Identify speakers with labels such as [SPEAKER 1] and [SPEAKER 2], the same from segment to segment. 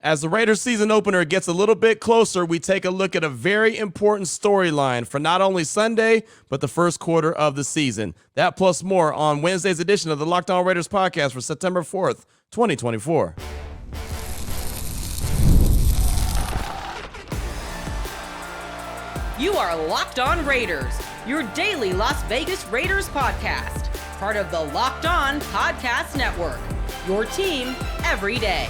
[SPEAKER 1] As the Raiders season opener gets a little bit closer, we take a look at a very important storyline for not only Sunday, but the first quarter of the season. That plus more on Wednesday's edition of the Locked On Raiders podcast for September 4th, 2024.
[SPEAKER 2] You are Locked On Raiders, your daily Las Vegas Raiders podcast. Part of the Locked On Podcast Network, your team every day.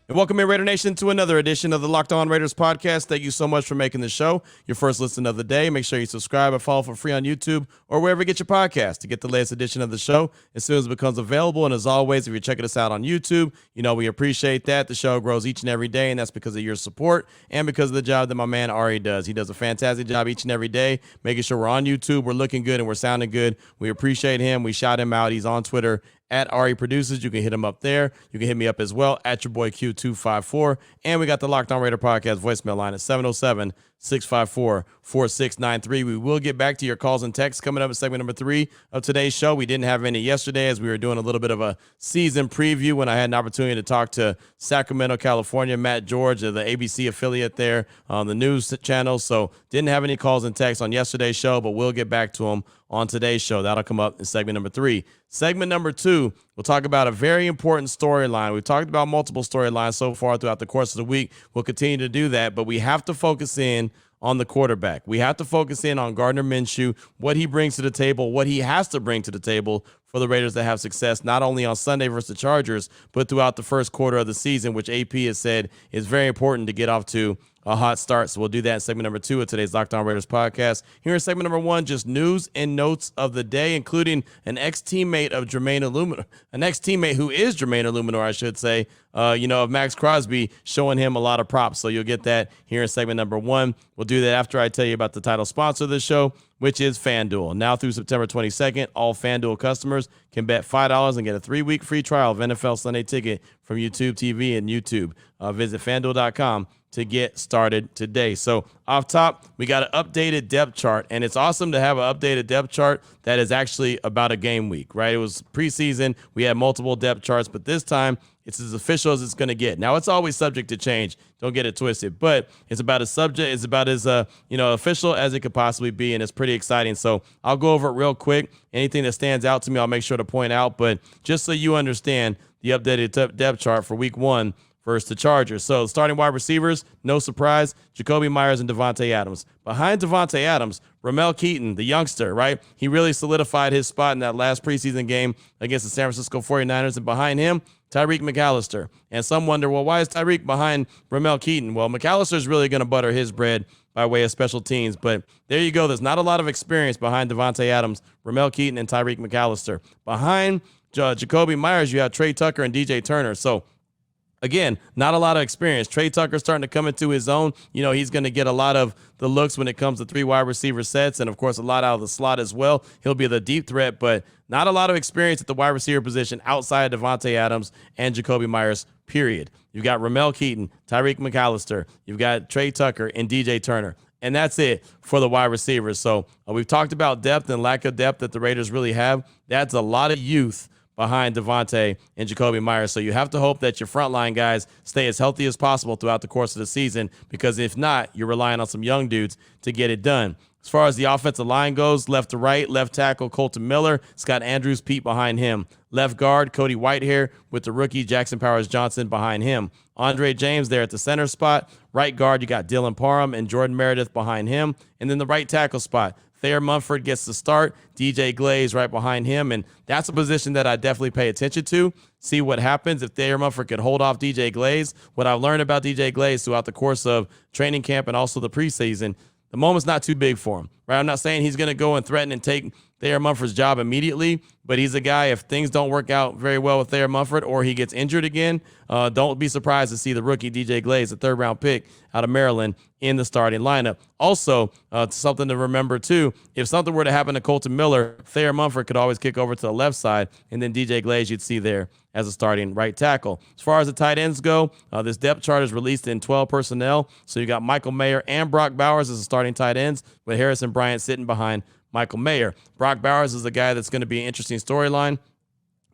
[SPEAKER 1] And welcome in, Raider Nation, to another edition of the Locked On Raiders podcast. Thank you so much for making the show your first listen of the day. Make sure you subscribe and follow for free on YouTube or wherever you get your podcast to get the latest edition of the show as soon as it becomes available. And as always, if you're checking us out on YouTube, you know we appreciate that. The show grows each and every day, and that's because of your support and because of the job that my man Ari does. He does a fantastic job each and every day, making sure we're on YouTube, we're looking good, and we're sounding good. We appreciate him. We shout him out. He's on Twitter at Ari Producers. You can hit him up there. You can hit me up as well at your boy Q254. And we got the Locked On Raider podcast voicemail line at 707-654-4693. We will get back to your calls and texts coming up in segment number 3 of today's show. We didn't have any yesterday as we were doing a little bit of a season preview when I had an opportunity to talk to Sacramento, California, Matt George of the ABC affiliate there on the news channel. So didn't have any calls and texts on yesterday's show, but we'll get back to them on today's show. That'll come up in segment number 3. Segment number 2, we'll talk about a very important storyline. We've talked about multiple storylines so far throughout the course of the week. We'll continue to do that, but we have to focus in on the quarterback. We have to focus in on Gardner Minshew, what he brings to the table, what he has to bring to the table for the Raiders to have success, not only on Sunday versus the Chargers, but throughout the first quarter of the season, which AP has said is very important to get off to a hot start. So we'll do that in segment number 2 of today's Locked On Raiders podcast. Here in segment number 1, just news and notes of the day, including an ex-teammate of Jermaine Exum, an ex-teammate who is Jermaine Exum, I should say, of Maxx Crosby, showing him a lot of props. So you'll get that here in segment number 1. We'll do that after I tell you about the title sponsor of the show, which is FanDuel. Now through September 22nd, all FanDuel customers can bet $5 and get a 3-week free trial of NFL Sunday Ticket from YouTube TV and YouTube. Visit FanDuel.com to get started today. So off top, we got an updated depth chart, and it's awesome to have an updated depth chart that is actually about a game week, right? It was preseason. We had multiple depth charts, but this time it's as official as it's going to get. Now, it's always subject to change. Don't get it twisted, but it's about as official as it could possibly be, and it's pretty exciting. So I'll go over it real quick. Anything that stands out to me, I'll make sure to point out, but just so you understand the updated depth chart for week 1 versus the Chargers. So starting wide receivers, no surprise, Jakobi Meyers and Davante Adams. Behind Davante Adams, Ramel Keaton, the youngster, right? He really solidified his spot in that last preseason game against the San Francisco 49ers. And behind him, Tyreek McAllister. And some wonder, well, why is Tyreek behind Ramel Keaton? Well, McAllister's really going to butter his bread by way of special teams. But there you go. There's not a lot of experience behind Davante Adams, Ramel Keaton, and Tyreek McAllister. Behind Jakobi Meyers, you have Trey Tucker and DJ Turner. So again, not a lot of experience. Trey Tucker's starting to come into his own. You know, he's going to get a lot of the looks when it comes to 3 wide receiver sets and, of course, a lot out of the slot as well. He'll be the deep threat, but not a lot of experience at the wide receiver position outside of Davante Adams and Jakobi Meyers, period. You've got Ramel Keaton, Tyreek McAllister. You've got Trey Tucker and DJ Turner. And that's it for the wide receivers. So we've talked about depth and lack of depth that the Raiders really have. That's a lot of youth behind Davante and Jakobi Meyers. So you have to hope that your frontline guys stay as healthy as possible throughout the course of the season, because if not, you're relying on some young dudes to get it done. As far as the offensive line goes, left to right, left tackle Colton Miller, Scott Andrews Pete behind him. Left guard Cody Whitehair with the rookie Jackson Powers Johnson behind him. Andre James there at the center spot. Right guard, you got Dylan Parham and Jordan Meredith behind him. And then the right tackle spot, Thayer Munford gets the start. DJ Glaze right behind him. And that's a position that I definitely pay attention to. See what happens if Thayer Munford could hold off DJ Glaze. What I've learned about DJ Glaze throughout the course of training camp and also the preseason, the moment's not too big for him, right? I'm not saying he's going to go and threaten and take Thayer Munford's job immediately, but he's a guy, if things don't work out very well with Thayer Munford or he gets injured again, don't be surprised to see the rookie DJ Glaze, a 3rd-round pick out of Maryland, in the starting lineup. Also, something to remember, too, if something were to happen to Colton Miller, Thayer Munford could always kick over to the left side, and then DJ Glaze you'd see there as a starting right tackle. As far as the tight ends go, this depth chart is released in 12 personnel, so you got Michael Mayer and Brock Bowers as the starting tight ends, with Harrison Bryant sitting behind Michael Mayer. Brock Bowers is a guy that's going to be an interesting storyline.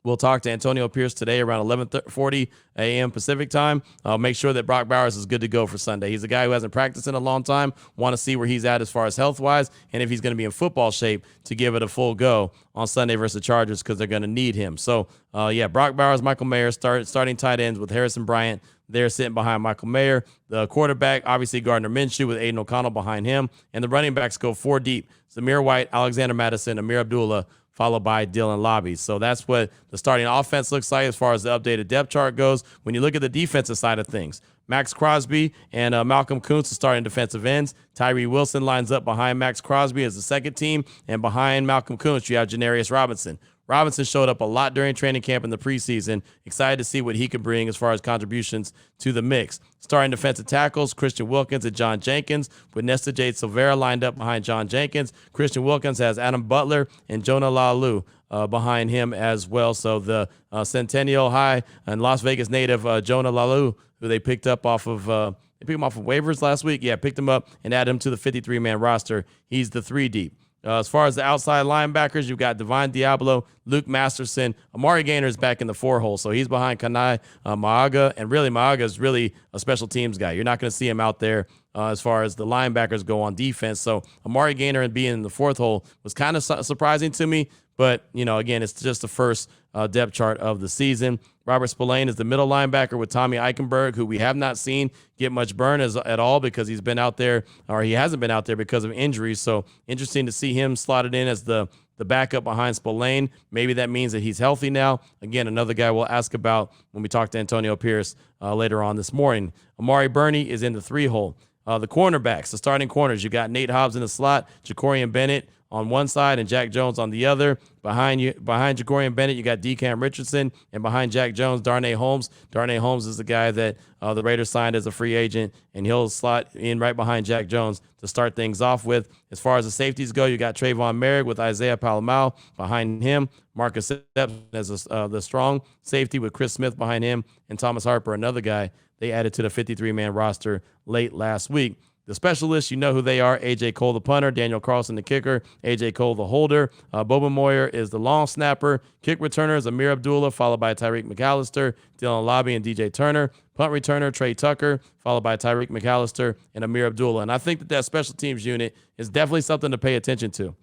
[SPEAKER 1] We'll talk to Antonio Pierce today around 11:40 a.m. Pacific time. Make sure that Brock Bowers is good to go for Sunday. He's a guy who hasn't practiced in a long time. Want to see where he's at as far as health-wise and if he's going to be in football shape to give it a full go on Sunday versus the Chargers because they're going to need him. So, Brock Bowers, Michael Mayer, starting tight ends with Harrison Bryant. They're sitting behind Michael Mayer. The quarterback, obviously Gardner Minshew with Aiden O'Connell behind him. And the running backs go 4 deep. Zamir White, Alexander Madison, Amir Abdullah, followed by Dylan Lobby. So that's what the starting offense looks like as far as the updated depth chart goes. When you look at the defensive side of things, Maxx Crosby and Malcolm Kuntz are starting defensive ends. Tyree Wilson lines up behind Maxx Crosby as the second team. And behind Malcolm Kuntz, you have Janarius Robinson. Robinson showed up a lot during training camp in the preseason. Excited to see what he can bring as far as contributions to the mix. Starting defensive tackles, Christian Wilkins and John Jenkins, with Nesta J. Silvera lined up behind John Jenkins. Christian Wilkins has Adam Butler and Jonah Lalu behind him as well. So the Centennial High and Las Vegas native Jonah Lalu, who they picked up off of they picked him off of waivers last week. Yeah, picked him up and added him to the 53-man roster. He's the 3 deep. As far as the outside linebackers, you've got Divine Diablo, Luke Masterson. Amari Gaynor is back in the 4 hole, so he's behind Kanai Maaga. And really, Maaga is really a special teams guy. You're not going to see him out there as far as the linebackers go on defense. So Amari Gaynor and being in the 4th hole was kind of surprising to me. But, again, it's just the first depth chart of the season. Robert Spillane is the middle linebacker with Tommy Eichenberg, who we have not seen get much burn at all because he's been out there, or he hasn't been out there because of injuries. So interesting to see him slotted in as the backup behind Spillane. Maybe that means that he's healthy now. Again, another guy we'll ask about when we talk to Antonio Pierce later on this morning. Amari Burney is in the 3 hole. The cornerbacks, the starting corners, you got Nate Hobbs in the slot, Jacorian Bennett on one side and Jack Jones on the other. Behind Jacorian Bennett, you got DeCam Richardson, and behind Jack Jones, Darnay Holmes. Darnay Holmes is the guy that the Raiders signed as a free agent, and he'll slot in right behind Jack Jones to start things off with. As far as the safeties go, you got Trayvon Merrick with Isaiah Palomau behind him, Marcus Epps as the strong safety with Chris Smith behind him, and Thomas Harper, another guy they added to the 53-man roster late last week. The specialists, you know who they are. A.J. Cole, the punter. Daniel Carlson, the kicker. A.J. Cole, the holder. Boba Moyer is the long snapper. Kick returners, Amir Abdullah, followed by Tyreek McAllister, Dylan Lobby, and DJ Turner. Punt returner, Trey Tucker, followed by Tyreek McAllister and Amir Abdullah. And I think that special teams unit is definitely something to pay attention to.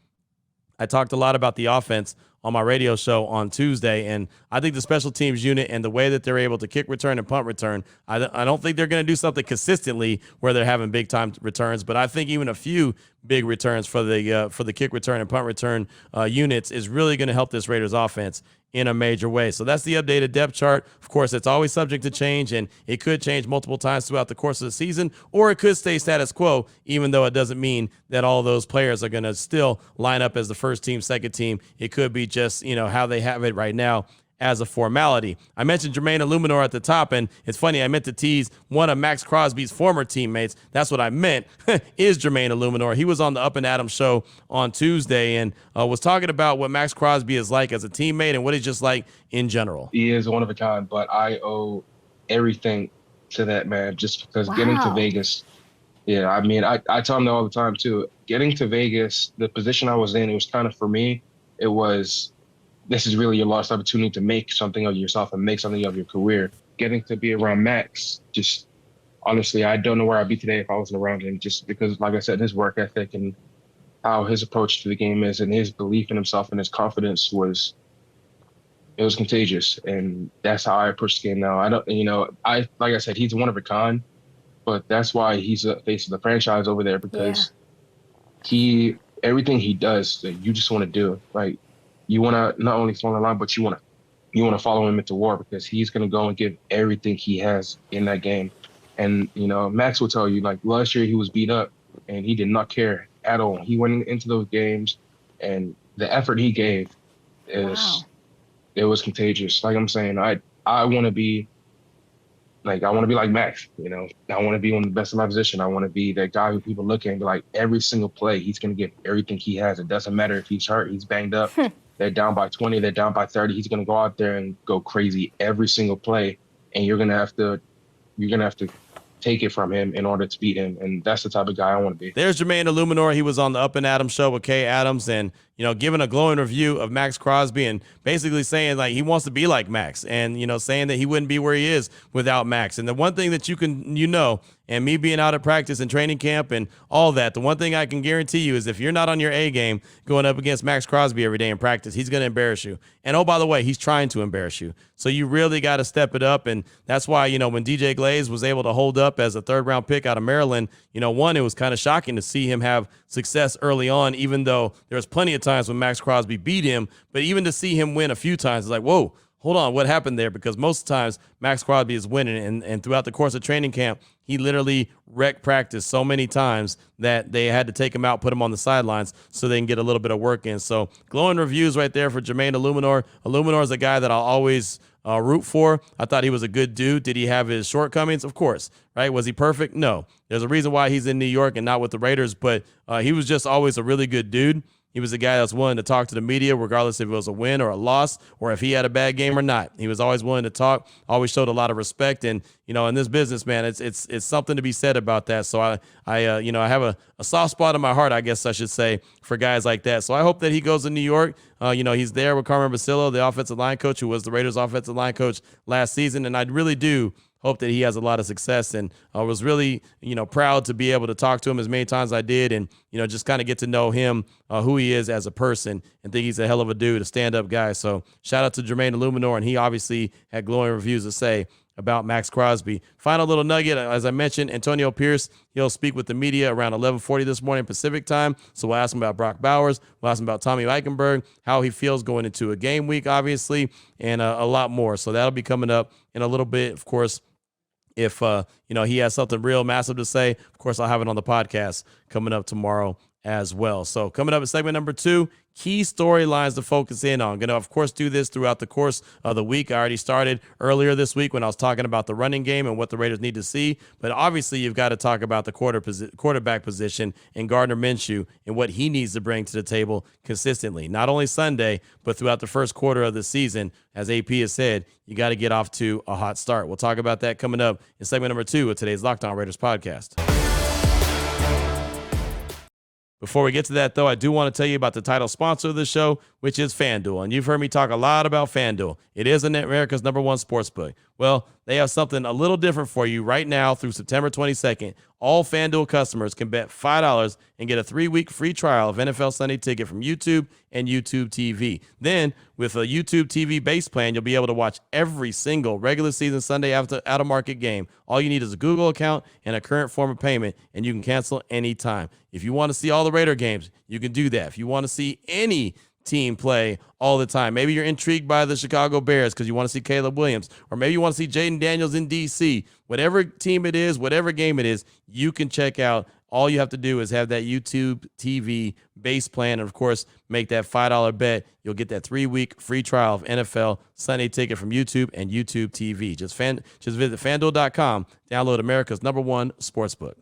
[SPEAKER 1] I talked a lot about the offense on my radio show on Tuesday, and I think the special teams unit and the way that they're able to kick return and punt return, I don't think they're going to do something consistently where they're having big-time returns, but I think even a few big returns for the kick return and punt return units is really going to help this Raiders offense in a major way. So that's the updated depth chart. Of course, it's always subject to change, and it could change multiple times throughout the course of the season, or it could stay status quo, even though it doesn't mean that all those players are going to still line up as the first team, second team. It could be just, how they have it right now as a formality. I mentioned Jermaine Illuminor at the top, and it's funny, I meant to tease one of Maxx Crosby's former teammates. That's what I meant, is Jermaine Illuminor. He was on the Up and Adams show on Tuesday and was talking about what Maxx Crosby is like as a teammate and what he's just like in general.
[SPEAKER 3] He is one of a kind, but I owe everything to that man just because getting to Vegas, I tell him that all the time too. Getting to Vegas, the position I was in, it was kind of, for me, it was, this is really your last opportunity to make something of yourself and make something of your career. Getting to be around Max, just honestly, I don't know where I'd be today if I wasn't around him, just because, like I said, his work ethic and how his approach to the game is and his belief in himself and his confidence was contagious. And that's how I approach the game now. Like I said, he's one of a kind, but that's why he's the face of the franchise over there, because everything he does, that you just want to do. Like, you want to not only fall in line, but you want to follow him into war, because he's going to go and give everything he has in that game. And, Max will tell you, like, last year he was beat up and he did not care at all. He went into those games and the effort he gave it was contagious. Like I'm saying, I want to be like Max, I want to be one of the best in my position. I want to be that guy who people look at and be like, every single play, he's going to give everything he has. It doesn't matter if he's hurt, he's banged up. They're down by 20, they're down by 30. He's going to go out there and go crazy every single play. And you're going to have to take it from him in order to beat him. And that's the type of guy I want to be.
[SPEAKER 1] There's Jermaine Illuminor. He was on the Up and Adams show with Kay Adams and, giving a glowing review of Maxx Crosby and basically saying like he wants to be like Maxx and, saying that he wouldn't be where he is without Maxx. And the one thing that and me being out at practice and training camp and all that, the one thing I can guarantee you is if you're not on your A game going up against Maxx Crosby every day in practice, he's going to embarrass you. And oh, by the way, he's trying to embarrass you. So you really got to step it up. And that's why, when DJ Glaze was able to hold up as a 3rd-round pick out of Maryland, one, it was kind of shocking to see him have success early on, even though there was plenty of times when Maxx Crosby beat him. But even to see him win a few times, it's like, whoa, hold on, what happened there? Because most times Maxx Crosby is winning, and throughout the course of training camp, he literally wrecked practice so many times that they had to take him out, put him on the sidelines so they can get a little bit of work in. So glowing reviews right there for Jermaine Illuminor. Illuminor is a guy that I'll always root for. I thought he was a good dude. Did he have his shortcomings? Of course, right? Was he perfect? No. There's a reason why he's in New York and not with the Raiders, but he was just always a really good dude. He was a guy that's willing to talk to the media, regardless if it was a win or a loss, or if he had a bad game or not. He was always willing to talk, always showed a lot of respect. And, in this business, man, it's something to be said about that. So I have a soft spot in my heart, I guess I should say, for guys like that. So I hope that he goes to New York. He's there with Carmen Basillo, the offensive line coach, who was the Raiders offensive line coach last season. And I really do hope that he has a lot of success, and I was really, proud to be able to talk to him as many times as I did and, just kind of get to know him, who he is as a person, and think he's a hell of a dude, a stand-up guy. So shout out to Jermaine Illuminor, and he obviously had glowing reviews to say about Maxx Crosby. Final little nugget, as I mentioned, Antonio Pierce, he'll speak with the media around 11:40 this morning Pacific time. So we'll ask him about Brock Bowers. We'll ask him about Tommy Eichenberg, how he feels going into a game week, obviously, and a lot more. So that'll be coming up in a little bit, of course. If, he has something real massive to say, of course, I'll have it on the podcast coming up tomorrow as well. So coming up in segment number 2, key storylines to focus in on. Going to, of course, do this throughout the course of the week. I already started earlier this week when I was talking about the running game and what the Raiders need to see. But obviously, you've got to talk about the quarterback position and Gardner Minshew and what he needs to bring to the table consistently. Not only Sunday, but throughout the first quarter of the season. As AP has said, you got to get off to a hot start. We'll talk about that coming up in segment number 2 of today's Locked On Raiders podcast. Before we get to that, though, I do want to tell you about the title sponsor of the show, which is FanDuel. And you've heard me talk a lot about FanDuel. It is America's #1 sportsbook. Well, they have something a little different for you right now through September 22nd. All FanDuel customers can bet $5 and get a 3-week free trial of NFL Sunday Ticket from YouTube and YouTube TV. Then, with a YouTube TV base plan, you'll be able to watch every single regular season Sunday out-of-market game. All you need is a Google account and a current form of payment, and you can cancel anytime. If you want to see all the Raider games, you can do that. If you want to see any team play all the time, maybe you're intrigued by the Chicago Bears because you want to see Caleb Williams, or maybe you want to see Jaden Daniels in DC. Whatever team it is, whatever game it is, you can check out. All you have to do is have that YouTube TV base plan and, of course, make that $5 bet. You'll get that 3-week free trial of NFL Sunday Ticket from YouTube and YouTube TV. Just visit FanDuel.com, download America's #1 sportsbook.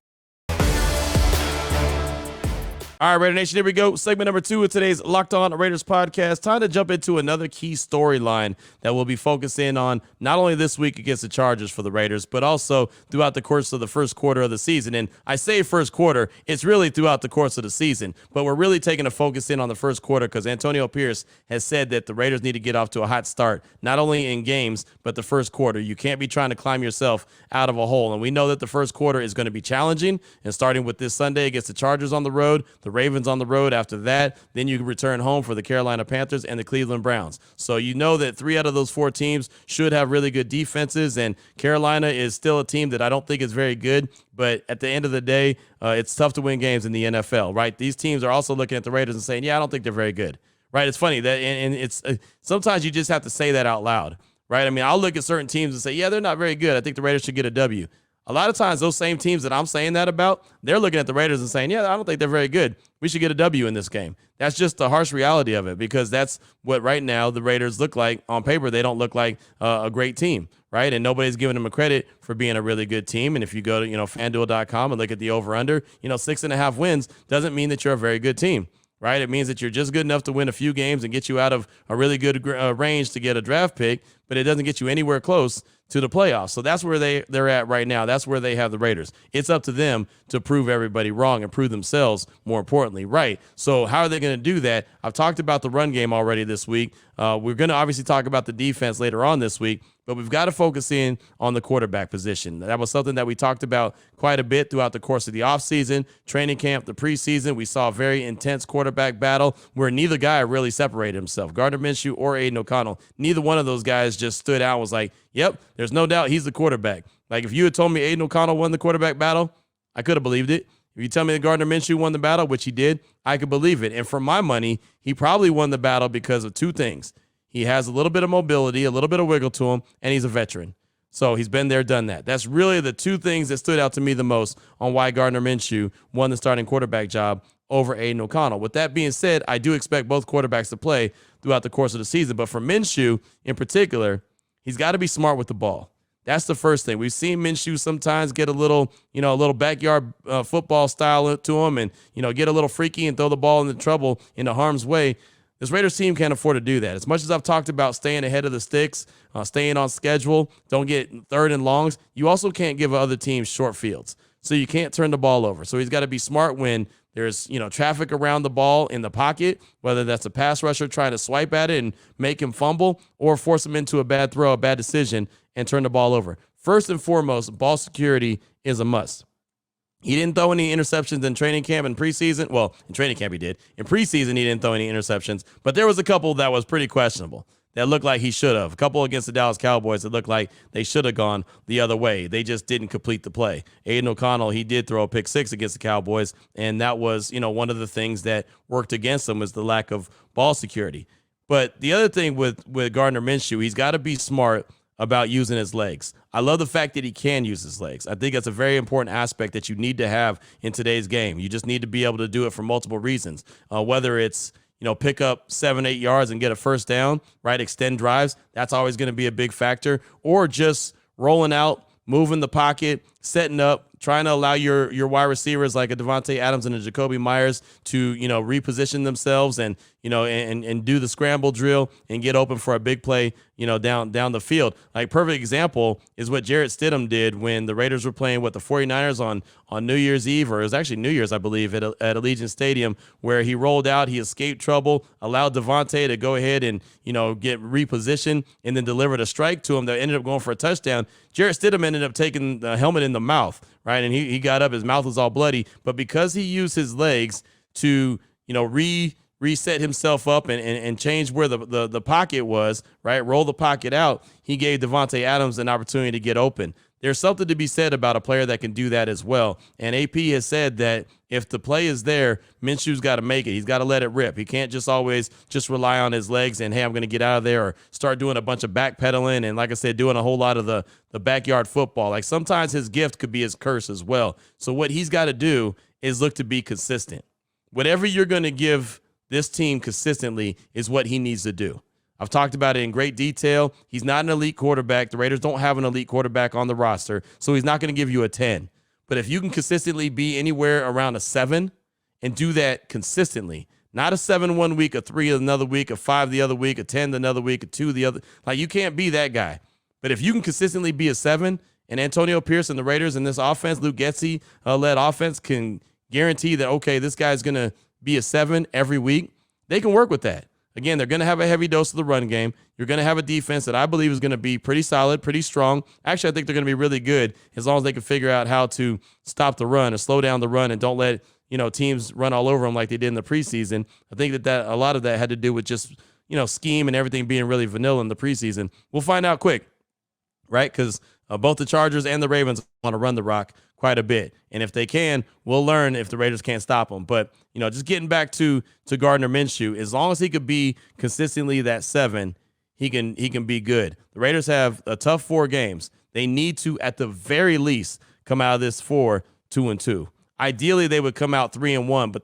[SPEAKER 1] All right, Raider Nation, here we go. Segment number 2 of today's Locked On Raiders podcast. Time to jump into another key storyline that we'll be focusing on not only this week against the Chargers for the Raiders, but also throughout the course of the first quarter of the season. And I say first quarter, it's really throughout the course of the season, but we're really taking a focus in on the first quarter because Antonio Pierce has said that the Raiders need to get off to a hot start, not only in games, but the first quarter. You can't be trying to climb yourself out of a hole. And we know that the first quarter is going to be challenging, and starting with this Sunday against the Chargers on the road, the Ravens on the road after that. Then you return home for the Carolina Panthers and the Cleveland Browns. So you know that 3 out of those 4 teams should have really good defenses, and Carolina is still a team that I don't think is very good. But at the end of the day, it's tough to win games in the NFL, right? These teams are also looking at the Raiders and saying, yeah, I don't think they're very good, right? It's funny that, and it's sometimes you just have to say that out loud, right? I mean, I'll look at certain teams and say, yeah, they're not very good. I think the Raiders should get a W. A lot of times, those same teams that I'm saying that about, they're looking at the Raiders and saying, yeah, I don't think they're very good. We should get a W in this game. That's just the harsh reality of it, because that's what right now the Raiders look like. On paper, they don't look like a great team, right? And nobody's giving them a credit for being a really good team. And if you go to, FanDuel.com and look at the over-under, 6.5 wins doesn't mean that you're a very good team, right? It means that you're just good enough to win a few games and get you out of a really good range to get a draft pick, but it doesn't get you anywhere close to the playoffs. So that's where they're at right now. That's where they have the Raiders. It's up to them to prove everybody wrong and prove themselves, more importantly, right. So how are they going to do that? I've talked about the run game already this week. We're going to obviously talk about the defense later on this week, but we've got to focus in on the quarterback position. That was something that we talked about quite a bit throughout the course of the offseason, training camp, the preseason. We saw a very intense quarterback battle where neither guy really separated himself. Gardner Minshew or Aiden O'Connell, neither one of those guys just stood out and was like, yep, there's no doubt he's the quarterback. Like if you had told me Aiden O'Connell won the quarterback battle, I could have believed it. If you tell me that Gardner Minshew won the battle, which he did, I could believe it. And for my money, he probably won the battle because of two things. He has a little bit of mobility, a little bit of wiggle to him, and he's a veteran. So he's been there, done that. That's really the two things that stood out to me the most on why Gardner Minshew won the starting quarterback job over Aiden O'Connell. With that being said, I do expect both quarterbacks to play throughout the course of the season. But for Minshew in particular, he's got to be smart with the ball. That's the first thing. We've seen Minshew sometimes get a little backyard football style to him and, get a little freaky and throw the ball into harm's way. This Raiders team can't afford to do that. As much as I've talked about staying ahead of the sticks, staying on schedule, don't get third and longs, you also can't give other teams short fields. So you can't turn the ball over. So he's got to be smart when there's, traffic around the ball in the pocket, whether that's a pass rusher trying to swipe at it and make him fumble or force him into a bad throw, a bad decision, and turn the ball over. First and foremost, ball security is a must. He didn't throw any interceptions in training camp and preseason. Well, in training camp he did. In preseason, he didn't throw any interceptions, but there was a couple that was pretty questionable that looked like he should have. A couple against the Dallas Cowboys that looked like they should have gone the other way. They just didn't complete the play. Aiden O'Connell, he did throw a pick six against the Cowboys, and that was, one of the things that worked against him was the lack of ball security. But the other thing with Gardner Minshew, he's got to be smart about using his legs. I love the fact that he can use his legs. I think that's a very important aspect that you need to have in today's game. You just need to be able to do it for multiple reasons, whether it's, pick up 7-8 yards and get a first down, right? Extend drives. That's always going to be a big factor. Or just rolling out, moving the pocket, setting up, trying to allow your wide receivers like a Devontae Adams and a Jacoby Myers to, reposition themselves and, and do the scramble drill and get open for a big play, down the field. Like perfect example is what Jarrett Stidham did when the Raiders were playing with the 49ers on New Year's Eve, or it was actually New Year's, I believe, at Allegiant Stadium, where he rolled out, he escaped trouble, allowed Devontae to go ahead and, get repositioned and then delivered a strike to him that ended up going for a touchdown. Jarrett Stidham ended up taking the helmet in the mouth, right? And he got up, his mouth was all bloody, but because he used his legs to, reset himself up and change where the pocket was, right? Roll the pocket out. He gave Devontae Adams an opportunity to get open. There's something to be said about a player that can do that as well. And AP has said that if the play is there, Minshew's got to make it. He's got to let it rip. He can't just always just rely on his legs and, hey, I'm going to get out of there, or start doing a bunch of backpedaling and, like I said, doing a whole lot of the backyard football. Like sometimes his gift could be his curse as well. So what he's got to do is look to be consistent. Whatever you're going to give this team consistently is what he needs to do. I've talked about it in great detail. He's not an elite quarterback. The Raiders don't have an elite quarterback on the roster, so he's not going to give you a 10. But if you can consistently be anywhere around a 7 and do that consistently, not a 7 one week, a 3 another week, a 5 the other week, a 10 another week, a 2 the other. Like, you can't be that guy. But if you can consistently be a 7, and Antonio Pierce and the Raiders in this offense, Luke Getsy led offense, can guarantee that, okay, this guy's going to be a 7 every week, they can work with that. Again, they're going to have a heavy dose of the run game. You're going to have a defense that I believe is going to be pretty solid, pretty strong. Actually, I think they're going to be really good as long as they can figure out how to stop the run or slow down the run and don't let, teams run all over them like they did in the preseason. I think that a lot of that had to do with just, scheme and everything being really vanilla in the preseason. We'll find out quick, right? Because both the Chargers and the Ravens want to run the rock quite a bit. And if they can, we'll learn if the Raiders can't stop them. But, just getting back to Gardner Minshew, as long as he could be consistently that 7, he can be good. The Raiders have a tough 4 games. They need to, at the very least, come out of this 4 2-2. Ideally, they would come out 3-1, but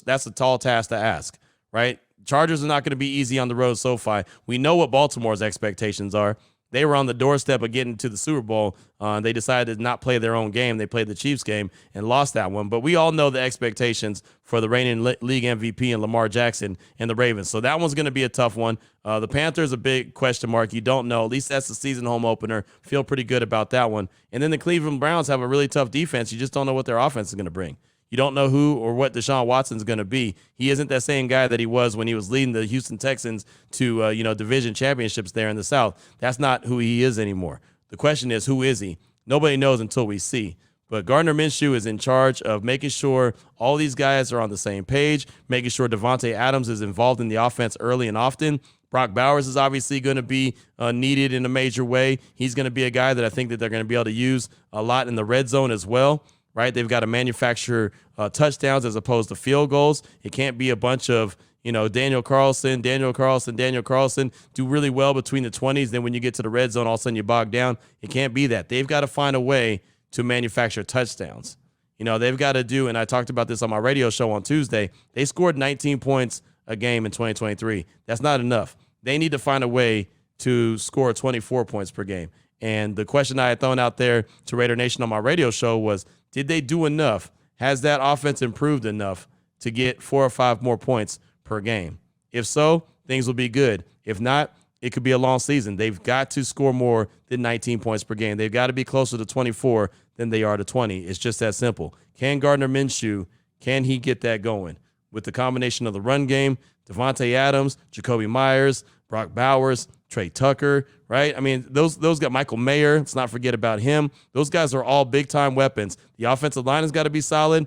[SPEAKER 1] that's a tall task to ask, right? Chargers are not going to be easy on the road, SoFi. We know what Baltimore's expectations are. They were on the doorstep of getting to the Super Bowl. They decided to not play their own game. They played the Chiefs game and lost that one. But we all know the expectations for the reigning league MVP and Lamar Jackson and the Ravens. So that one's going to be a tough one. The Panthers, a big question mark. You don't know. At least that's the season home opener. Feel pretty good about that one. And then the Cleveland Browns have a really tough defense. You just don't know what their offense is going to bring. You don't know who or what Deshaun Watson's going to be. He isn't that same guy that he was when he was leading the Houston Texans to division championships there in the South. That's not who he is anymore. The question is, who is he? Nobody knows until we see. But Gardner Minshew is in charge of making sure all these guys are on the same page, making sure Davante Adams is involved in the offense early and often. Brock Bowers is obviously going to be needed in a major way. He's going to be a guy that I think that they're going to be able to use a lot in the red zone as well. Right, they've got to manufacture touchdowns as opposed to field goals. It can't be a bunch of, Daniel Carlson, do really well between the 20s. Then when you get to the red zone, all of a sudden you bog down. It can't be that. They've got to find a way to manufacture touchdowns. They've got to do, and I talked about this on my radio show on Tuesday, they scored 19 points a game in 2023. That's not enough. They need to find a way to score 24 points per game. And the question I had thrown out there to Raider Nation on my radio show was, did they do enough? Has that offense improved enough to get 4 or 5 more points per game? If so, things will be good. If not, it could be a long season. They've got to score more than 19 points per game. They've got to be closer to 24 than they are to 20. It's just that simple. Can Gardner Minshew, can he get that going? With the combination of the run game, Davante Adams, Jacoby Myers, Brock Bowers, Trey Tucker, right? I mean, those got Michael Mayer. Let's not forget about him. Those guys are all big-time weapons. The offensive line has got to be solid.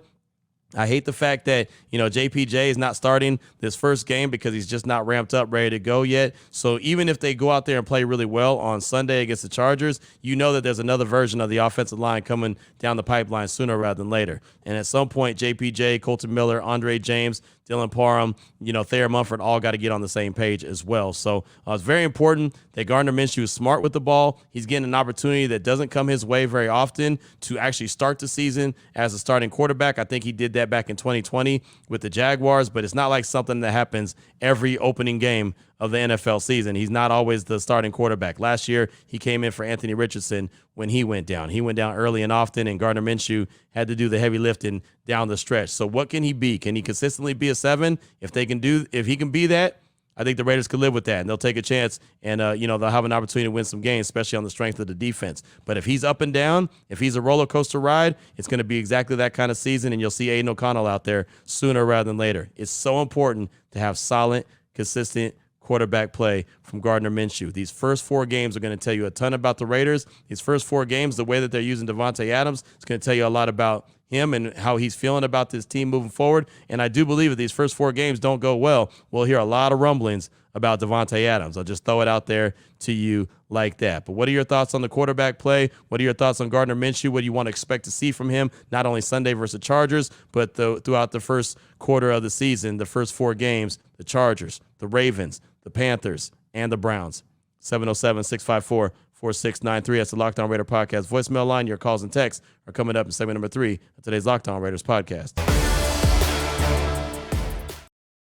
[SPEAKER 1] I hate the fact that, JPJ is not starting this first game because he's just not ramped up, ready to go yet. So even if they go out there and play really well on Sunday against the Chargers, you know that there's another version of the offensive line coming down the pipeline sooner rather than later. And at some point, JPJ, Colton Miller, Andre James, Dylan Parham, Thayer Munford all got to get on the same page as well. So it's very important that Gardner Minshew is smart with the ball. He's getting an opportunity that doesn't come his way very often to actually start the season as a starting quarterback. I think he did that back in 2020 with the Jaguars, but it's not like something that happens every opening game of the NFL season. He's not always the starting quarterback. Last year, he came in for Anthony Richardson when he went down. He went down early and often, and Gardner Minshew had to do the heavy lifting down the stretch. So what can he be? Can he consistently be a 7? If he can be that, I think the Raiders could live with that, and they'll take a chance, and they'll have an opportunity to win some games, especially on the strength of the defense. But if he's up and down, if he's a roller coaster ride, it's going to be exactly that kind of season, and you'll see Aiden O'Connell out there sooner rather than later. It's so important to have solid, consistent quarterback play from Gardner Minshew. These first 4 games are going to tell you a ton about the Raiders. These first 4 games, the way that they're using Davante Adams, it's going to tell you a lot about him and how he's feeling about this team moving forward. And I do believe if these first 4 games don't go well, we'll hear a lot of rumblings about Davante Adams. I'll just throw it out there to you like that. But what are your thoughts on the quarterback play? What are your thoughts on Gardner Minshew? What do you want to expect to see from him, not only Sunday versus the Chargers, but throughout the first quarter of the season, the first 4 games, the Chargers, the Ravens, the Panthers, and the Browns? 707-654-4693. That's the Locked On Raider podcast voicemail line. Your calls and texts are coming up in segment number 3 of today's Locked On Raiders podcast.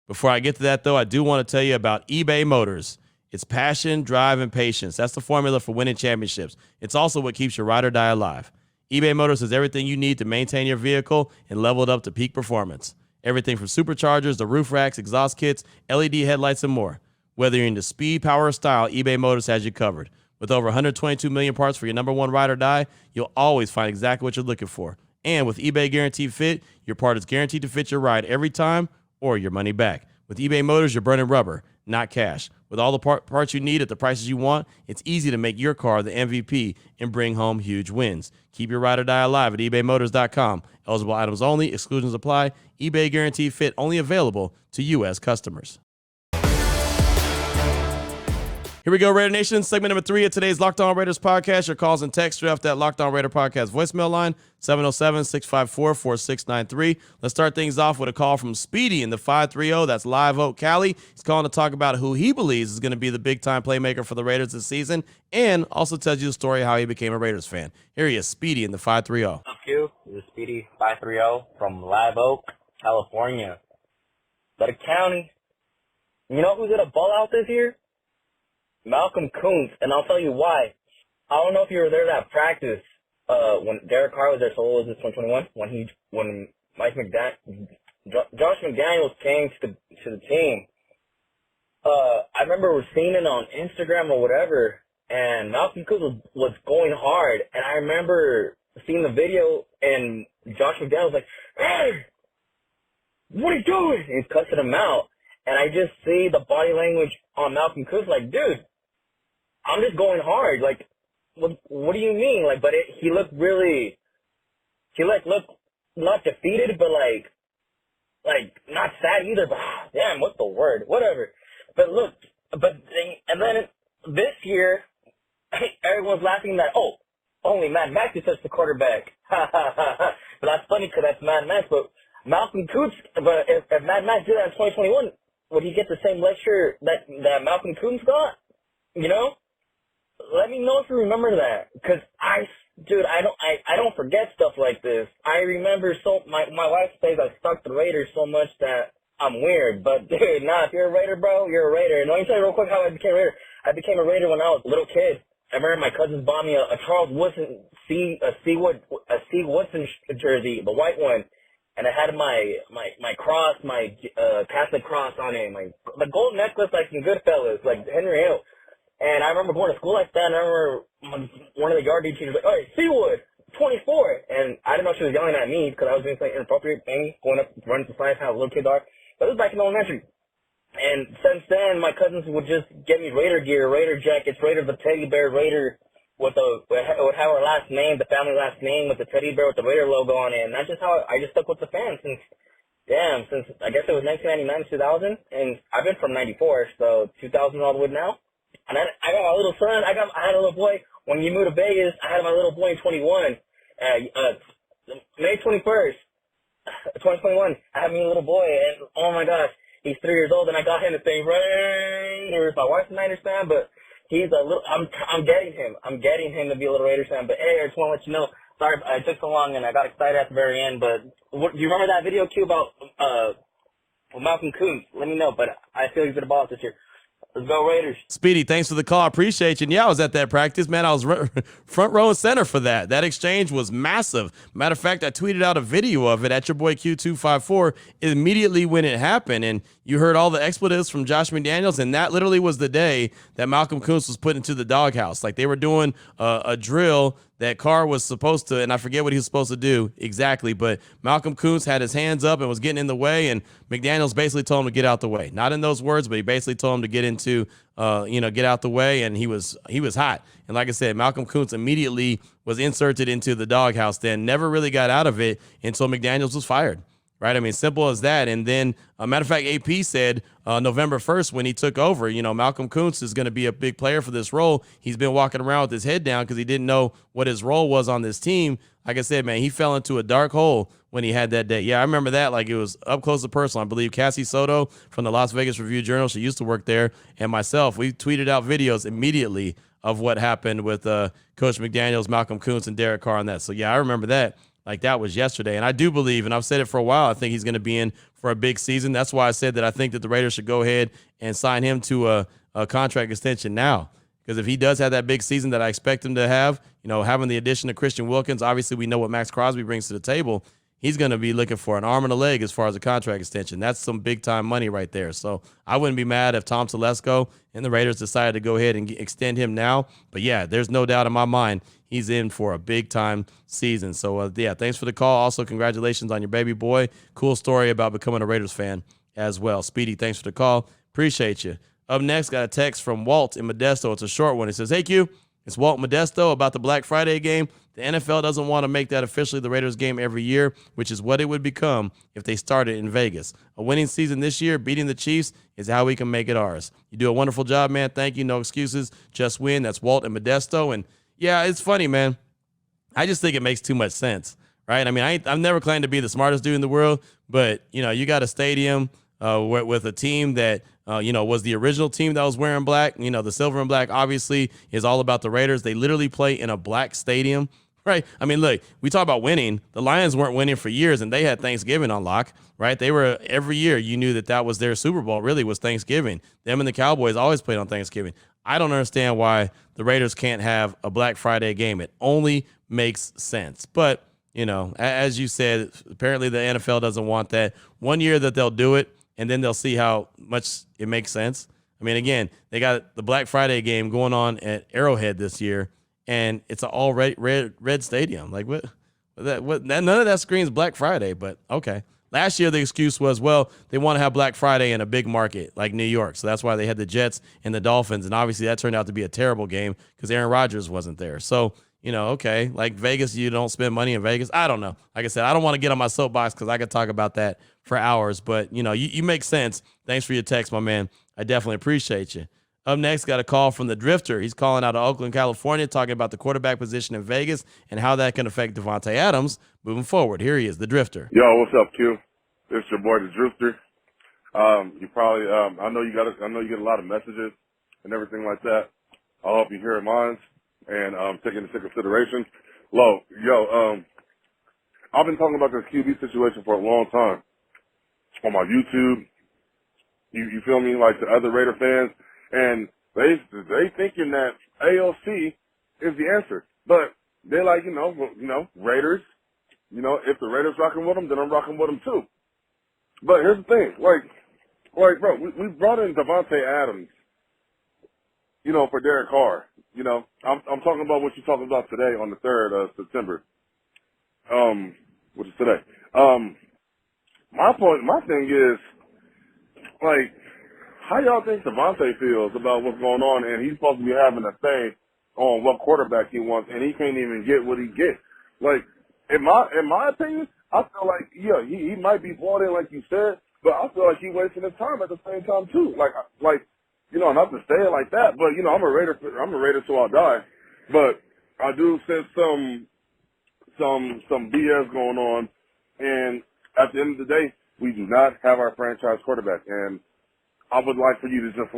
[SPEAKER 1] Before I get to that, though, I do want to tell you about eBay Motors. It's passion, drive, and patience. That's the formula for winning championships. It's also what keeps your ride or die alive. eBay Motors has everything you need to maintain your vehicle and level it up to peak performance. Everything from superchargers to roof racks, exhaust kits, LED headlights, and more. Whether you're into speed, power, or style, eBay Motors has you covered. With over 122 million parts for your number one ride or die, you'll always find exactly what you're looking for. And with eBay Guaranteed Fit, your part is guaranteed to fit your ride every time or your money back. With eBay Motors, you're burning rubber, not cash. With all the parts you need at the prices you want, it's easy to make your car the MVP and bring home huge wins. Keep your ride or die alive at ebaymotors.com. Eligible items only. Exclusions apply. eBay Guaranteed Fit only available to U.S. customers. Here we go, Raider Nation. Segment number 3 of today's Locked On Raiders podcast. Your calls and texts off that Locked On Raider podcast voicemail line, 707-654-4693. Let's start things off with a call from Speedy in the 530. That's Live Oak, Cali. He's calling to talk about who he believes is going to be the big-time playmaker for the Raiders this season, and also tells you the story of how he became a Raiders fan. Here he is, Speedy in the 530.
[SPEAKER 4] Thank you. This is Speedy 530 from Live Oak, California. Better County. You know who's going to ball out this year? Malcolm Kuntz, and I'll tell you why. I don't know if you were there at practice when Derek Carr was there. So what was this, 2021? When Josh McDaniels came to the team. I remember seeing it on Instagram or whatever, and Malcolm Kuntz was going hard, and I remember seeing the video, and Josh McDaniels was like, "Hey, what are you doing?" And he's cussing him out, and I just see the body language on Malcolm Kuntz, like, dude, I'm just going hard. Like, what do you mean? Like, but he looked looked not defeated, but like not sad either. But damn, what's the word? Whatever. But look, and then this year, everyone's laughing that, only Mad Max is such the quarterback. But that's funny because that's Mad Max. But Malcolm Kuntz, but if Mad Max did that in 2021, would he get the same lecture that Malcolm Kuntz got? You know? Let me know if you remember that, because I don't forget stuff like this. I remember my wife says I stuck the Raiders so much that I'm weird, but dude, if you're a Raider, bro, you're a Raider. And let me tell you real quick how I became a Raider. I became a Raider when I was a little kid. I remember my cousins bought me a Charles Woodson C. Woodson jersey, the white one, and it had my cross, my Catholic cross on it, the gold necklace like in Goodfellas, like Henry Hill. And I remember going to school like that, and I remember one of the yard teachers was like, "Hey, Seawood, 24." And I didn't know she was yelling at me because I was doing something inappropriate thing, going up, running to science, how little kids are. But it was back in elementary. And since then, my cousins would just get me Raider gear, Raider jackets, Raider the teddy bear, Raider would have our last name, the family last name with the teddy bear with the Raider logo on it. And that's just how I just stuck with the fans since I guess it was 1999, 2000. And I've been from 94, so 2000 all the way now. And I got my little son. I had a little boy. When you moved to Vegas, I had my little boy in 21. May 21st, 2021, I had me a little boy, and oh my gosh, he's 3 years old, and I got him to say Raiders. My wife's a Niners fan, but he's a little. I'm getting him. I'm getting him to be a little Raiders fan. But hey, I just want to let you know. Sorry, I took so long, and I got excited at the very end. But do you remember that video, Q, about Malcolm Kuntz? Let me know. But I feel he's gonna ball out this year. Let's go Raiders.
[SPEAKER 1] Speedy, thanks for the call. I appreciate you. And yeah, I was at that practice, man. I was front row and center for that. That exchange was massive. Matter of fact, I tweeted out a video of it at your boy Q254 immediately when it happened. And you heard all the expletives from Josh McDaniels. And that literally was the day that Malcolm Kuntz was put into the doghouse. Like they were doing a drill that Carr was supposed to, and I forget what he was supposed to do exactly, but Malcolm Kuntz had his hands up and was getting in the way, and McDaniels basically told him to get out the way. Not in those words, but he basically told him to get get out the way, and he was hot. And like I said, Malcolm Kuntz immediately was inserted into the doghouse, then never really got out of it until McDaniels was fired. Right? I mean, simple as that. And then, matter of fact, AP said November 1st when he took over, Malcolm Kuntz is going to be a big player for this role. He's been walking around with his head down because he didn't know what his role was on this team. Like I said, man, he fell into a dark hole when he had that day. Yeah, I remember that like it was up close and personal. I believe Cassie Soto from the Las Vegas Review-Journal, she used to work there, and myself, we tweeted out videos immediately of what happened with Coach McDaniels, Malcolm Kuntz, and Derek Carr on that. So, yeah, I remember that. Like that was yesterday. And I do believe, and I've said it for a while, I think he's going to be in for a big season. That's why I said that I think that the Raiders should go ahead and sign him to a contract extension now. Because if he does have that big season that I expect him to have, having the addition of Christian Wilkins, obviously we know what Maxx Crosby brings to the table. He's going to be looking for an arm and a leg as far as a contract extension. That's some big-time money right there. So I wouldn't be mad if Tom Telesco and the Raiders decided to go ahead and extend him now. But, yeah, there's no doubt in my mind he's in for a big-time season. So, yeah, thanks for the call. Also, congratulations on your baby boy. Cool story about becoming a Raiders fan as well. Speedy, thanks for the call. Appreciate you. Up next, got a text from Walt in Modesto. It's a short one. It says, "Hey, Q, it's Walt Modesto about the Black Friday game. The NFL doesn't want to make that officially the Raiders game every year, which is what it would become if they started in Vegas. A winning season this year, beating the Chiefs, is how we can make it ours. You do a wonderful job, man. Thank you. No excuses. Just win." That's Walt in Modesto. And, yeah, it's funny, man. I just think it makes too much sense, right? I mean, I've never claimed to be the smartest dude in the world, but, you got a stadium with a team that, was the original team that was wearing black. The silver and black obviously is all about the Raiders. They literally play in a black stadium right? I mean, look, we talk about winning. The Lions weren't winning for years, and they had Thanksgiving on lock, right? They were every year. You knew that was their Super Bowl. Really, was Thanksgiving. Them and the Cowboys always played on Thanksgiving. I don't understand why the Raiders can't have a Black Friday game. It only makes sense. But as you said, apparently the NFL doesn't want that. 1 year that they'll do it, and then they'll see how much it makes sense. I mean, again, they got the Black Friday game going on at Arrowhead this year, and it's an all red stadium. Like what? None of that screams Black Friday, but okay. Last year, the excuse was, well, they want to have Black Friday in a big market like New York. So that's why they had the Jets and the Dolphins. And obviously that turned out to be a terrible game because Aaron Rodgers wasn't there. So, okay, like Vegas, you don't spend money in Vegas. I don't know. Like I said, I don't want to get on my soapbox because I could talk about that for hours. But, you make sense. Thanks for your text, my man. I definitely appreciate you. Up next, got a call from the Drifter. He's calling out of Oakland, California, talking about the quarterback position in Vegas and how that can affect Devontae Adams moving forward. Here he is, the Drifter.
[SPEAKER 5] Yo, what's up, Q? It's your boy, the Drifter. You probably, I know you get a lot of messages and everything like that. I hope you hear mine and take into consideration. I've been talking about this QB situation for a long time on my YouTube. You feel me? Like the other Raider fans. And they thinking that AOC is the answer, but they're like, Raiders. If the Raiders rocking with them, then I'm rocking with them too. But here's the thing, bro, we brought in Devontae Adams, for Derek Carr. I'm talking about what you're talking about today on the 3rd of September, which is today. My thing is, how y'all think Devontae feels about what's going on, and he's supposed to be having a say on what quarterback he wants, and he can't even get what he gets? In my opinion, I feel like, he might be bought in like you said, but I feel like he's wasting his time at the same time too. Not to say it like that, but I'm a Raider till I die. But I do sense some BS going on, and at the end of the day, we do not have our franchise quarterback, and I would like for you to just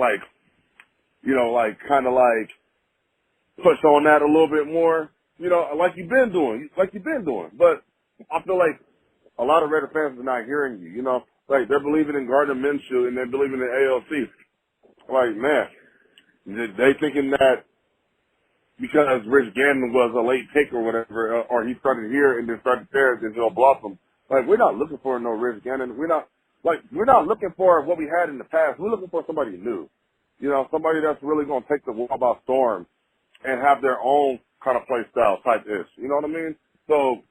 [SPEAKER 5] push on that a little bit more, like you've been doing. But I feel like a lot of Raider fans are not hearing you, they're believing in Gardner Minshew and they're believing in AOC. Man, they thinking that because Rich Gannon was a late pick or whatever, or he started here and then started there, then he'll blossom. We're not looking for no Rich Gannon. We're not looking for what we had in the past. We're looking for somebody new. Somebody that's really going to take the world by storm and have their own kind of play style type ish. You know what I mean? So,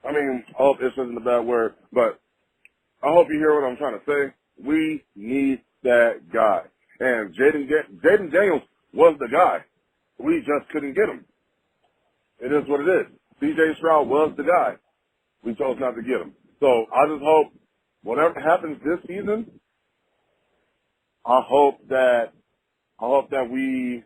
[SPEAKER 5] I hope ish isn't a bad word, but I hope you hear what I'm trying to say. We need that guy. And Jaden Daniels was the guy. We just couldn't get him. It is what it is. CJ Stroud was the guy. We chose not to get him. So I just hope whatever happens this season, I hope that we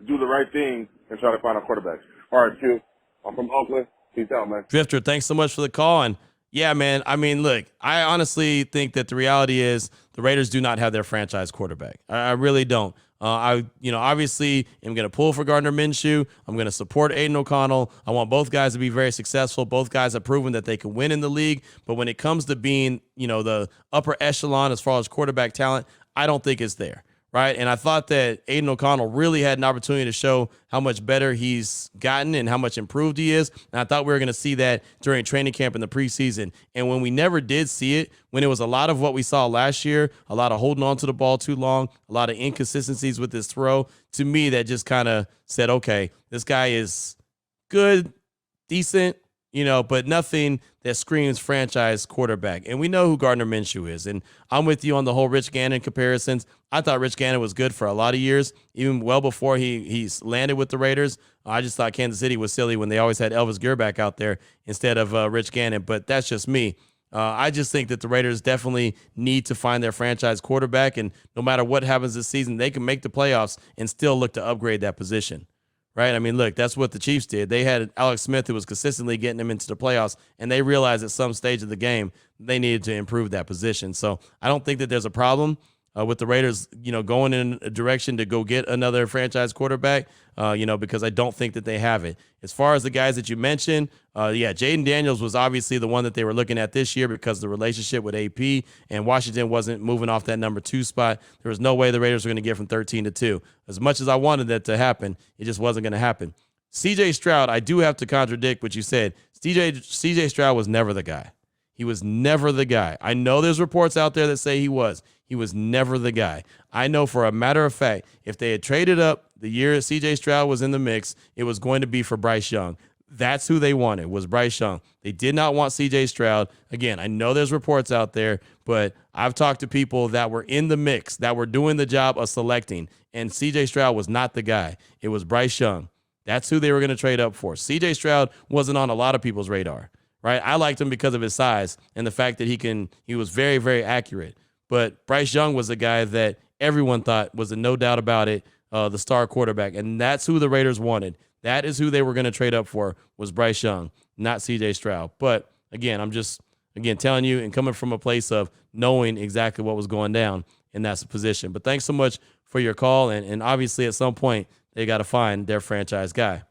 [SPEAKER 5] do the right thing and try to find our quarterbacks. All right, Q. I'm from Oakland. Peace out, man.
[SPEAKER 1] Drifter, thanks so much for the call. And yeah, man, look, I honestly think that the reality is the Raiders do not have their franchise quarterback. I really don't. Obviously am going to pull for Gardner Minshew. I'm going to support Aiden O'Connell. I want both guys to be very successful. Both guys have proven that they can win in the league. But when it comes to being, the upper echelon as far as quarterback talent, I don't think it's there. Right. And I thought that Aiden O'Connell really had an opportunity to show how much better he's gotten and how much improved he is. And I thought we were going to see that during training camp in the preseason. And when we never did see it, when it was a lot of what we saw last year, a lot of holding on to the ball too long, a lot of inconsistencies with his throw, to me, that just kind of said, okay, this guy is good, decent, but nothing that screams franchise quarterback. And we know who Gardner Minshew is. And I'm with you on the whole Rich Gannon comparisons. I thought Rich Gannon was good for a lot of years, even well before he's landed with the Raiders. I just thought Kansas City was silly when they always had Elvis Gearback out there instead of Rich Gannon. But that's just me. I just think that the Raiders definitely need to find their franchise quarterback. And no matter what happens this season, they can make the playoffs and still look to upgrade that position. Right? Look, that's what the Chiefs did. They had Alex Smith who was consistently getting them into the playoffs, and they realized at some stage of the game they needed to improve that position. So I don't think that there's a problem. with the Raiders, going in a direction to go get another franchise quarterback, because I don't think that they have it. As far as the guys that you mentioned, Jaden Daniels was obviously the one that they were looking at this year because of the relationship with AP, and Washington wasn't moving off that number 2 spot. There was no way the Raiders were going to get from 13 to 2. As much as I wanted that to happen, it just wasn't going to happen. C.J. Stroud, I do have to contradict what you said. C.J. Stroud was never the guy. He was never the guy. I know there's reports out there that say he was. He was never the guy. I know for a matter of fact, if they had traded up the year C.J. Stroud was in the mix, it was going to be for Bryce Young. That's who they wanted, was Bryce Young. They did not want C.J. Stroud. Again, I know there's reports out there, but I've talked to people that were in the mix, that were doing the job of selecting, and C.J. Stroud was not the guy. It was Bryce Young. That's who they were going to trade up for. C.J. Stroud wasn't on a lot of people's radar. Right, I liked him because of his size and the fact that he was very, very accurate. But Bryce Young was a guy that everyone thought was a no doubt about it, the star quarterback, and that's who the Raiders wanted. That is who they were going to trade up for, was Bryce Young, not C.J. Stroud. But again, I'm just telling you and coming from a place of knowing exactly what was going down in that position. But thanks so much for your call, and obviously at some point they got to find their franchise guy.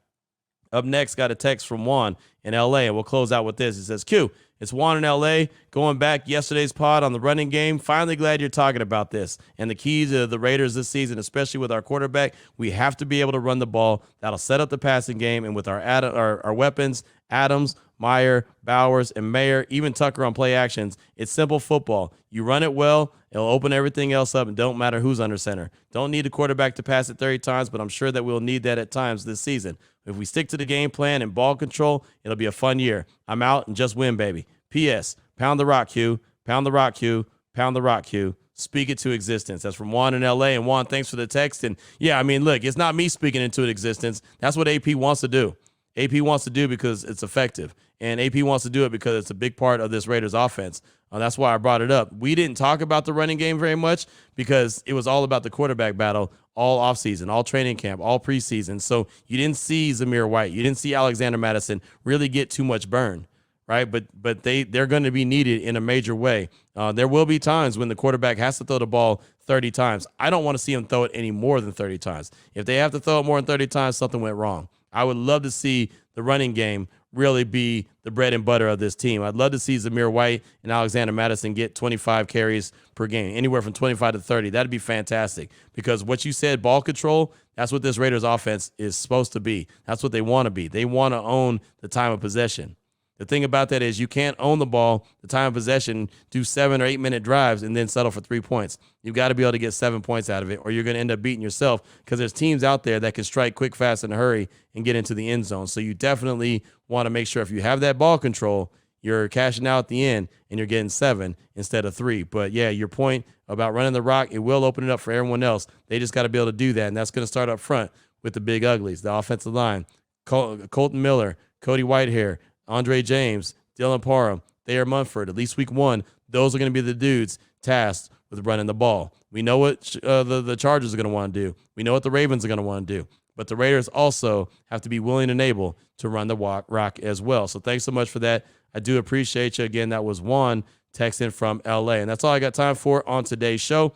[SPEAKER 1] Up next, got a text from Juan in L.A., and we'll close out with this. It says, Q, it's Juan in L.A. Going back yesterday's pod on the running game. Finally glad you're talking about this. And the key to the Raiders this season, especially with our quarterback, we have to be able to run the ball. That'll set up the passing game. And with our weapons, Adams, Meyer, Bowers, and Mayer, even Tucker on play actions, it's simple football. You run it well, it'll open everything else up, and don't matter who's under center. Don't need a quarterback to pass it 30 times, but I'm sure that we'll need that at times this season. If we stick to the game plan and ball control, it'll be a fun year. I'm out and just win, baby. P.S. Pound the rock, Q. Pound the rock, Q. Pound the rock, Q. Speak it to existence. That's from Juan in L.A. And Juan, thanks for the text. And yeah, look, it's not me speaking into existence. That's what AP wants to do. AP wants to do because it's effective. And AP wants to do it because it's a big part of this Raiders offense. That's why I brought it up. We didn't talk about the running game very much because it was all about the quarterback battle all offseason, all training camp, all preseason. So you didn't see Zamir White. You didn't see Alexander Madison really get too much burn, right? But they're going to be needed in a major way. There will be times when the quarterback has to throw the ball 30 times. I don't want to see him throw it any more than 30 times. If they have to throw it more than 30 times, something went wrong. I would love to see the running game really be the bread and butter of this team. I'd love to see Zamir White and Alexander Madison get 25 carries per game, anywhere from 25 to 30. That'd be fantastic because what you said, ball control, that's what this Raiders offense is supposed to be. That's what they want to be. They want to own the time of possession. The thing about that is you can't own the ball, the time of possession, do 7 or 8 minute drives, and then settle for 3 points. You've got to be able to get 7 points out of it, or you're going to end up beating yourself because there's teams out there that can strike quick, fast, in a hurry and get into the end zone. So you definitely want to make sure if you have that ball control, you're cashing out at the end and you're getting 7 instead of 3. But yeah, your point about running the rock, it will open it up for everyone else. They just got to be able to do that, and that's going to start up front with the big uglies, the offensive line, Colton Miller, Cody Whitehair, Andre James, Dylan Parham, Thayer Munford. At least week 1, those are going to be the dudes tasked with running the ball. We know what the Chargers are going to want to do. We know what the Ravens are going to want to do. But the Raiders also have to be willing and able to run the rock as well. So thanks so much for that. I do appreciate you. Again, that was Juan texting from L.A. And that's all I got time for on today's show.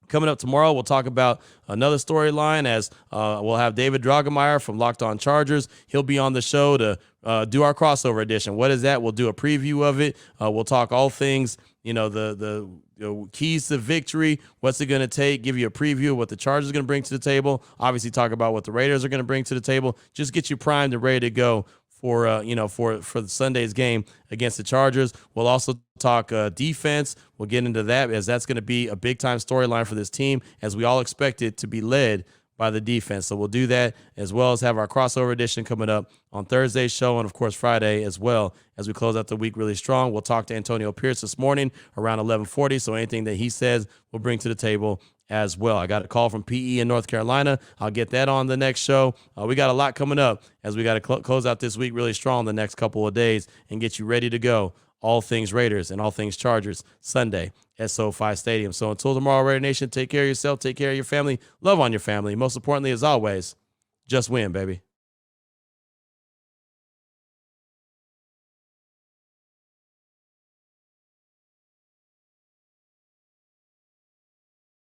[SPEAKER 1] Coming up tomorrow, we'll talk about another storyline as we'll have David Drogemeyer from Locked On Chargers. He'll be on the show to do our crossover edition. What is that? We'll do a preview of it. We'll talk all things, the keys to victory. What's it going to take? Give you a preview of what the Chargers are going to bring to the table. Obviously, talk about what the Raiders are going to bring to the table. Just get you primed and ready to go for the Sunday's game against the Chargers. We'll also talk defense. We'll get into that as that's going to be a big-time storyline for this team as we all expect it to be led by the defense. So we'll do that as well as have our crossover edition coming up on Thursday's show and, of course, Friday as well as we close out the week really strong. We'll talk to Antonio Pierce this morning around 11:40, so anything that he says we'll bring to the table as well. I got a call from PE in North Carolina. I'll get that on the next show. We got a lot coming up as we got to close out this week really strong the next couple of days and get you ready to go. All things Raiders and all things Chargers Sunday at SoFi Stadium. So until tomorrow, Raider Nation, take care of yourself, take care of your family, love on your family. Most importantly, as always, just win, baby.